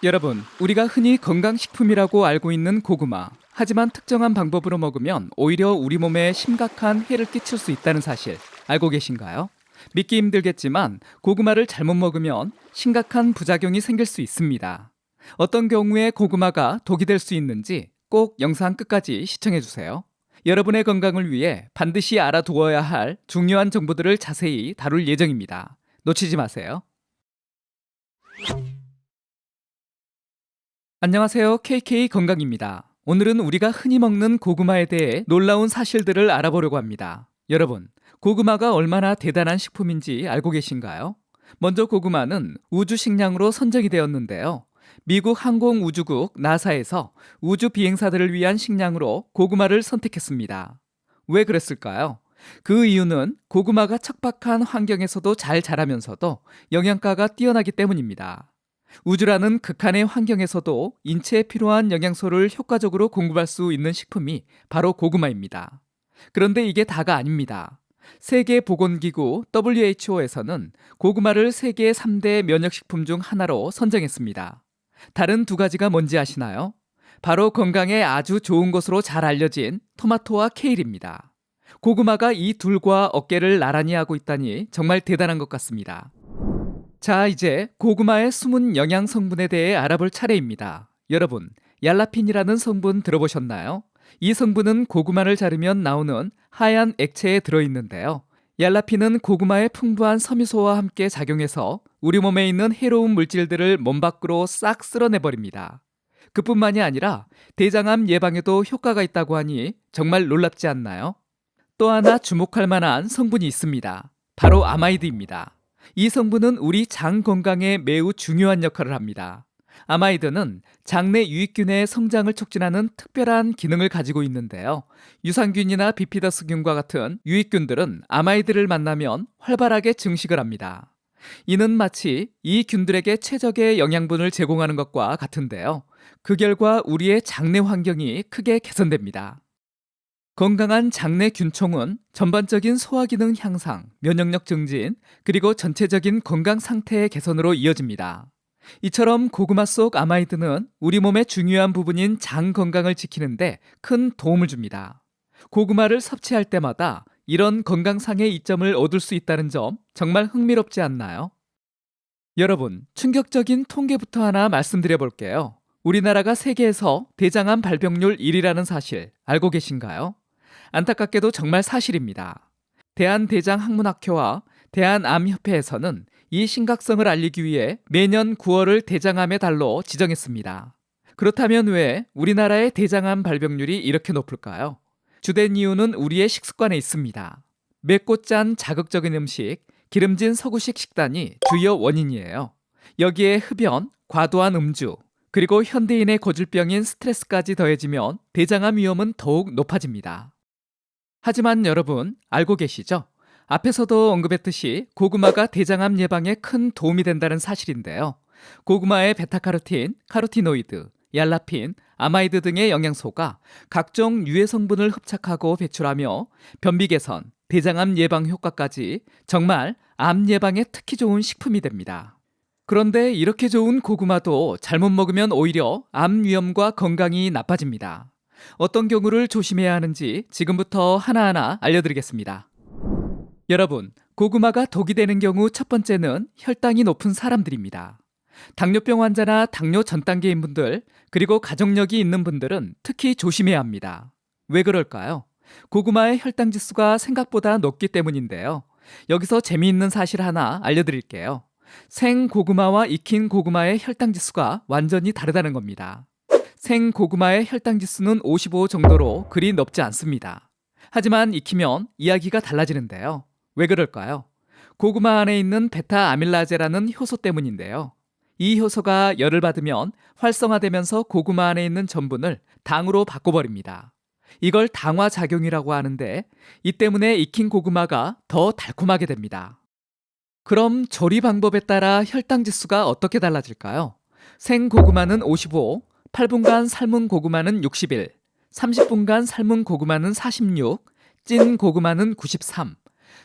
여러분, 우리가 흔히 건강식품이라고 알고 있는 고구마. 하지만 특정한 방법으로 먹으면 오히려 우리 몸에 심각한 해를 끼칠 수 있다는 사실 알고 계신가요? 믿기 힘들겠지만 고구마를 잘못 먹으면 심각한 부작용이 생길 수 있습니다. 어떤 경우에 고구마가 독이 될 수 있는지 꼭 영상 끝까지 시청해 주세요. 여러분의 건강을 위해 반드시 알아두어야 할 중요한 정보들을 자세히 다룰 예정입니다. 놓치지 마세요. 안녕하세요. KK 건강입니다. 오늘은 우리가 흔히 먹는 고구마에 대해 놀라운 사실들을 알아보려고 합니다. 여러분, 고구마가 얼마나 대단한 식품인지 알고 계신가요? 먼저 고구마는 우주 식량으로 선정이 되었는데요. 미국 항공우주국 나사에서 우주 비행사들을 위한 식량으로 고구마를 선택했습니다. 왜 그랬을까요? 그 이유는 고구마가 척박한 환경에서도 잘 자라면서도 영양가가 뛰어나기 때문입니다. 우주라는 극한의 환경에서도 인체에 필요한 영양소를 효과적으로 공급할 수 있는 식품이 바로 고구마입니다. 그런데 이게 다가 아닙니다. 세계보건기구 WHO에서는 고구마를 세계 3대 면역식품 중 하나로 선정했습니다. 다른 두 가지가 뭔지 아시나요? 바로 건강에 아주 좋은 것으로 잘 알려진 토마토와 케일입니다. 고구마가 이 둘과 어깨를 나란히 하고 있다니 정말 대단한 것 같습니다. 자, 이제 고구마의 숨은 영양 성분에 대해 알아볼 차례입니다. 여러분, 얄라핀이라는 성분 들어보셨나요? 이 성분은 고구마를 자르면 나오는 하얀 액체에 들어있는데요. 얄라핀은 고구마의 풍부한 섬유소와 함께 작용해서 우리 몸에 있는 해로운 물질들을 몸 밖으로 싹 쓸어내버립니다. 그뿐만이 아니라 대장암 예방에도 효과가 있다고 하니 정말 놀랍지 않나요? 또 하나 주목할 만한 성분이 있습니다. 바로 아마이드입니다. 이 성분은 우리 장 건강에 매우 중요한 역할을 합니다. 아마이드는 장내 유익균의 성장을 촉진하는 특별한 기능을 가지고 있는데요. 유산균이나 비피더스균과 같은 유익균들은 아마이드를 만나면 활발하게 증식을 합니다. 이는 마치 이 균들에게 최적의 영양분을 제공하는 것과 같은데요. 그 결과 우리의 장내 환경이 크게 개선됩니다. 건강한 장내 균총은 전반적인 소화기능 향상, 면역력 증진, 그리고 전체적인 건강 상태의 개선으로 이어집니다. 이처럼 고구마 속 아마이드는 우리 몸의 중요한 부분인 장 건강을 지키는데 큰 도움을 줍니다. 고구마를 섭취할 때마다 이런 건강상의 이점을 얻을 수 있다는 점 정말 흥미롭지 않나요? 여러분, 충격적인 통계부터 하나 말씀드려 볼게요. 우리나라가 세계에서 대장암 발병률 1위라는 사실 알고 계신가요? 안타깝게도 정말 사실입니다. 대한대장학문학회와 대한암협회에서는 이 심각성을 알리기 위해 매년 9월을 대장암의 달로 지정했습니다. 그렇다면 왜 우리나라의 대장암 발병률이 이렇게 높을까요? 주된 이유는 우리의 식습관에 있습니다. 맵고 짠 자극적인 음식, 기름진 서구식 식단이 주요 원인이에요. 여기에 흡연, 과도한 음주, 그리고 현대인의 고질병인 스트레스까지 더해지면 대장암 위험은 더욱 높아집니다. 하지만 여러분, 알고 계시죠? 앞에서도 언급했듯이 고구마가 대장암 예방에 큰 도움이 된다는 사실인데요. 고구마의 베타카로틴, 카로티노이드, 얄라핀, 아마이드 등의 영양소가 각종 유해 성분을 흡착하고 배출하며 변비 개선, 대장암 예방 효과까지 정말 암 예방에 특히 좋은 식품이 됩니다. 그런데 이렇게 좋은 고구마도 잘못 먹으면 오히려 암 위험과 건강이 나빠집니다. 어떤 경우를 조심해야 하는지 지금부터 하나하나 알려드리겠습니다. 여러분, 고구마가 독이 되는 경우 첫 번째는 혈당이 높은 사람들입니다. 당뇨병 환자나 당뇨 전 단계인 분들, 그리고 가족력이 있는 분들은 특히 조심해야 합니다. 왜 그럴까요? 고구마의 혈당 지수가 생각보다 높기 때문인데요. 여기서 재미있는 사실 하나 알려드릴게요. 생고구마와 익힌 고구마의 혈당 지수가 완전히 다르다는 겁니다. 생고구마의 혈당 지수는 55 정도로 그리 높지 않습니다. 하지만 익히면 이야기가 달라지는데요. 왜 그럴까요? 고구마 안에 있는 베타 아밀라제라는 효소 때문인데요. 이 효소가 열을 받으면 활성화되면서 고구마 안에 있는 전분을 당으로 바꿔버립니다. 이걸 당화작용이라고 하는데 이 때문에 익힌 고구마가 더 달콤하게 됩니다. 그럼 조리 방법에 따라 혈당 지수가 어떻게 달라질까요? 생고구마는 55, 8분간 삶은 고구마는 61, 30분간 삶은 고구마는 46, 찐 고구마는 93,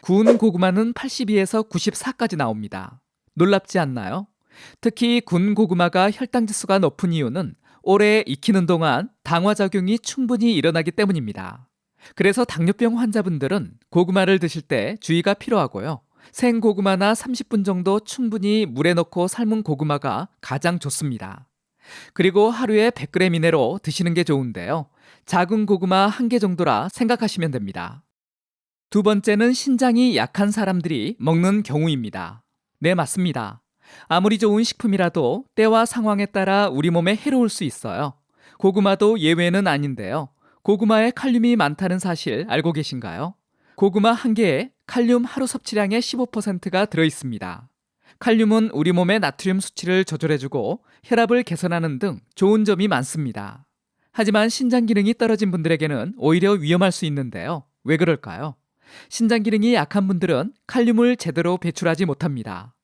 구운 고구마는 82에서 94까지 나옵니다. 놀랍지 않나요? 특히 군 고구마가 혈당 지수가 높은 이유는 오래 익히는 동안 당화작용이 충분히 일어나기 때문입니다. 그래서 당뇨병 환자분들은 고구마를 드실 때 주의가 필요하고요. 생고구마나 30분 정도 충분히 물에 넣고 삶은 고구마가 가장 좋습니다. 그리고 하루에 100g 이내로 드시는 게 좋은데요. 작은 고구마 1개 정도라 생각하시면 됩니다. 두 번째는 신장이 약한 사람들이 먹는 경우입니다. 네, 맞습니다. 아무리 좋은 식품이라도 때와 상황에 따라 우리 몸에 해로울 수 있어요. 고구마도 예외는 아닌데요. 고구마에 칼륨이 많다는 사실 알고 계신가요? 고구마 1개에 칼륨 하루 섭취량의 15%가 들어있습니다. 칼륨은 우리 몸의 나트륨 수치를 조절해주고 혈압을 개선하는 등 좋은 점이 많습니다. 하지만 신장 기능이 떨어진 분들에게는 오히려 위험할 수 있는데요. 왜 그럴까요? 신장 기능이 약한 분들은 칼륨을 제대로 배출하지 못합니다.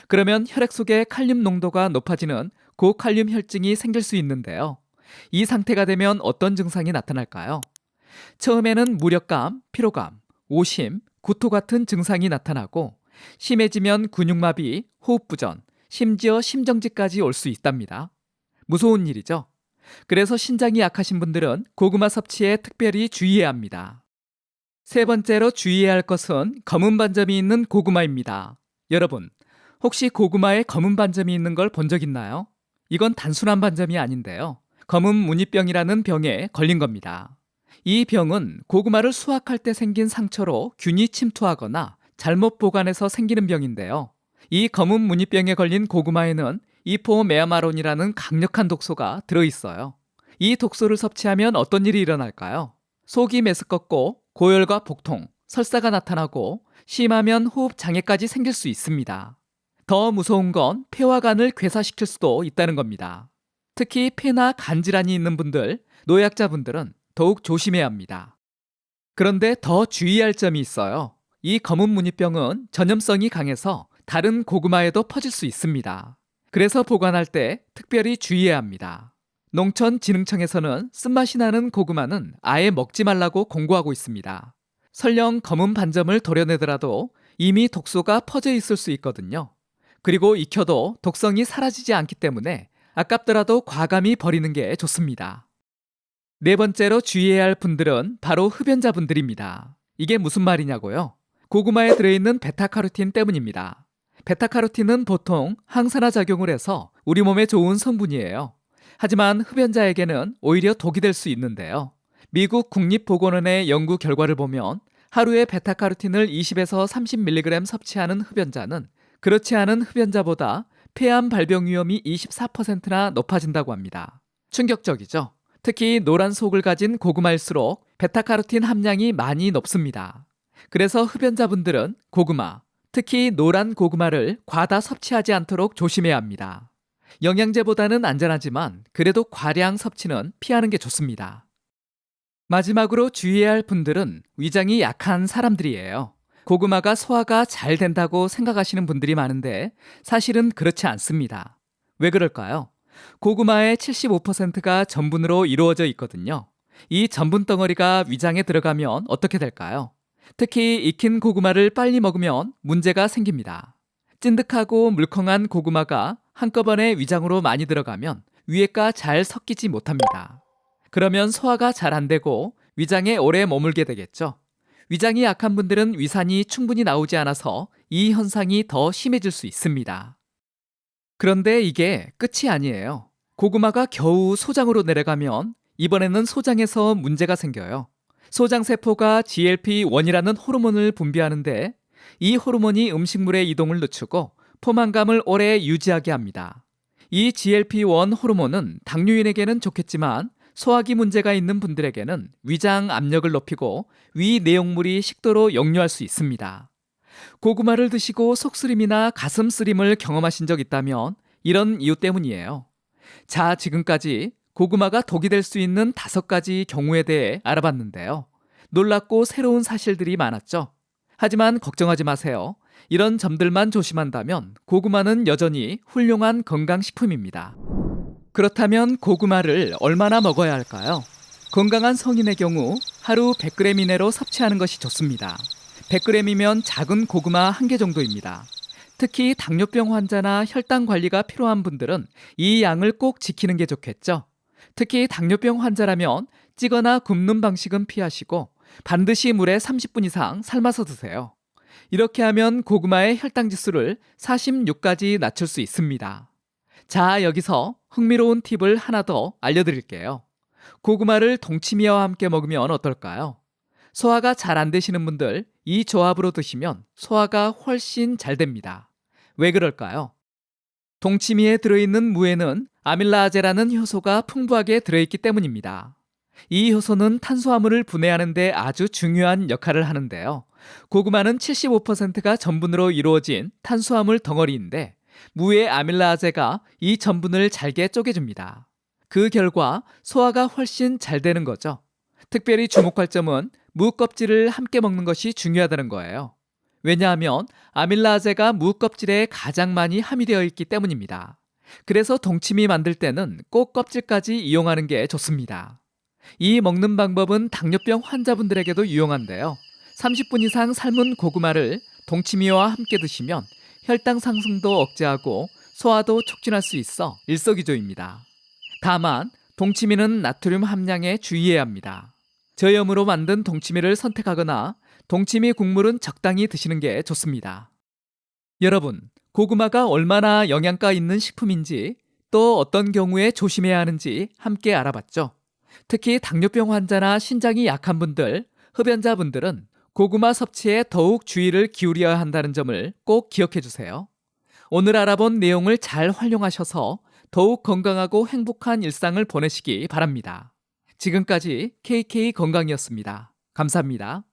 그러면 혈액 속의 칼륨 농도가 높아지는 고칼륨 혈증이 생길 수 있는데요. 이 상태가 되면 어떤 증상이 나타날까요? 처음에는 무력감, 피로감, 오심, 구토 같은 증상이 나타나고 심해지면 근육마비, 호흡부전, 심지어 심정지까지 올 수 있답니다. 무서운 일이죠? 그래서 신장이 약하신 분들은 고구마 섭취에 특별히 주의해야 합니다. 세 번째로 주의해야 할 것은 검은 반점이 있는 고구마입니다. 여러분, 혹시 고구마에 검은 반점이 있는 걸 본 적 있나요? 이건 단순한 반점이 아닌데요. 검은 무늬병이라는 병에 걸린 겁니다. 이 병은 고구마를 수확할 때 생긴 상처로 균이 침투하거나 잘못 보관해서 생기는 병인데요. 이 검은 무늬병에 걸린 고구마에는 이포메아마론이라는 강력한 독소가 들어있어요. 이 독소를 섭취하면 어떤 일이 일어날까요? 속이 메스껍고 고열과 복통, 설사가 나타나고 심하면 호흡 장애까지 생길 수 있습니다. 더 무서운 건 폐와 간을 괴사시킬 수도 있다는 겁니다. 특히 폐나 간 질환이 있는 분들, 노약자분들은 더욱 조심해야 합니다. 그런데 더 주의할 점이 있어요. 이 검은 무늬병은 전염성이 강해서 다른 고구마에도 퍼질 수 있습니다. 그래서 보관할 때 특별히 주의해야 합니다. 농촌진흥청에서는 쓴맛이 나는 고구마는 아예 먹지 말라고 공고하고 있습니다. 설령 검은 반점을 도려내더라도 이미 독소가 퍼져 있을 수 있거든요. 그리고 익혀도 독성이 사라지지 않기 때문에 아깝더라도 과감히 버리는 게 좋습니다. 네 번째로 주의해야 할 분들은 바로 흡연자분들입니다. 이게 무슨 말이냐고요? 고구마에 들어있는 베타카로틴 때문입니다. 베타카로틴은 보통 항산화 작용을 해서 우리 몸에 좋은 성분이에요. 하지만 흡연자에게는 오히려 독이 될 수 있는데요. 미국 국립보건원의 연구 결과를 보면 하루에 베타카로틴을 20에서 30mg 섭취하는 흡연자는 그렇지 않은 흡연자보다 폐암 발병 위험이 24%나 높아진다고 합니다. 충격적이죠? 특히 노란 속을 가진 고구마일수록 베타카로틴 함량이 많이 높습니다. 그래서 흡연자분들은 고구마, 특히 노란 고구마를 과다 섭취하지 않도록 조심해야 합니다. 영양제보다는 안전하지만 그래도 과량 섭취는 피하는 게 좋습니다. 마지막으로 주의해야 할 분들은 위장이 약한 사람들이에요. 고구마가 소화가 잘 된다고 생각하시는 분들이 많은데 사실은 그렇지 않습니다. 왜 그럴까요? 고구마의 75%가 전분으로 이루어져 있거든요. 이 전분 덩어리가 위장에 들어가면 어떻게 될까요? 특히 익힌 고구마를 빨리 먹으면 문제가 생깁니다. 찐득하고 물컹한 고구마가 한꺼번에 위장으로 많이 들어가면 위액과 잘 섞이지 못합니다. 그러면 소화가 잘 안 되고 위장에 오래 머물게 되겠죠. 위장이 약한 분들은 위산이 충분히 나오지 않아서 이 현상이 더 심해질 수 있습니다. 그런데 이게 끝이 아니에요. 고구마가 겨우 소장으로 내려가면 이번에는 소장에서 문제가 생겨요. 소장세포가 GLP-1이라는 호르몬을 분비하는데 이 호르몬이 음식물의 이동을 늦추고 포만감을 오래 유지하게 합니다. 이 GLP-1 호르몬은 당뇨인에게는 좋겠지만 소화기 문제가 있는 분들에게는 위장 압력을 높이고 위 내용물이 식도로 역류할 수 있습니다. 고구마를 드시고 속쓰림이나 가슴 쓰림을 경험하신 적 있다면 이런 이유 때문이에요. 자, 지금까지 고구마가 독이 될 수 있는 5가지 경우에 대해 알아봤는데요. 놀랍고 새로운 사실들이 많았죠. 하지만 걱정하지 마세요. 이런 점들만 조심한다면 고구마는 여전히 훌륭한 건강식품입니다. 그렇다면 고구마를 얼마나 먹어야 할까요? 건강한 성인의 경우 하루 100g 이내로 섭취하는 것이 좋습니다. 100g이면 작은 고구마 1개 정도입니다. 특히 당뇨병 환자나 혈당 관리가 필요한 분들은 이 양을 꼭 지키는 게 좋겠죠. 특히 당뇨병 환자라면 찌거나 굽는 방식은 피하시고 반드시 물에 30분 이상 삶아서 드세요. 이렇게 하면 고구마의 혈당 지수를 46까지 낮출 수 있습니다. 자, 여기서 흥미로운 팁을 하나 더 알려드릴게요. 고구마를 동치미와 함께 먹으면 어떨까요? 소화가 잘 안 되시는 분들 이 조합으로 드시면 소화가 훨씬 잘 됩니다. 왜 그럴까요? 동치미에 들어있는 무에는 아밀라아제라는 효소가 풍부하게 들어있기 때문입니다. 이 효소는 탄수화물을 분해하는 데 아주 중요한 역할을 하는데요. 고구마는 75%가 전분으로 이루어진 탄수화물 덩어리인데 무의 아밀라아제가 이 전분을 잘게 쪼개줍니다. 그 결과 소화가 훨씬 잘 되는 거죠. 특별히 주목할 점은 무 껍질을 함께 먹는 것이 중요하다는 거예요. 왜냐하면 아밀라아제가 무 껍질에 가장 많이 함유되어 있기 때문입니다. 그래서 동치미 만들 때는 꼭 껍질까지 이용하는 게 좋습니다. 이 먹는 방법은 당뇨병 환자분들에게도 유용한데요. 30분 이상 삶은 고구마를 동치미와 함께 드시면 혈당 상승도 억제하고 소화도 촉진할 수 있어 일석이조입니다. 다만 동치미는 나트륨 함량에 주의해야 합니다. 저염으로 만든 동치미를 선택하거나 동치미 국물은 적당히 드시는 게 좋습니다. 여러분, 고구마가 얼마나 영양가 있는 식품인지 또 어떤 경우에 조심해야 하는지 함께 알아봤죠. 특히 당뇨병 환자나 신장이 약한 분들, 흡연자분들은 고구마 섭취에 더욱 주의를 기울여야 한다는 점을 꼭 기억해 주세요. 오늘 알아본 내용을 잘 활용하셔서 더욱 건강하고 행복한 일상을 보내시기 바랍니다. 지금까지 KK 건강이었습니다. 감사합니다.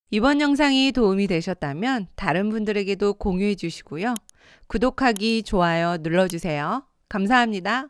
이번 영상이 도움이 되셨다면 다른 분들에게도 공유해 주시고요. 구독하기, 좋아요 눌러주세요. 감사합니다.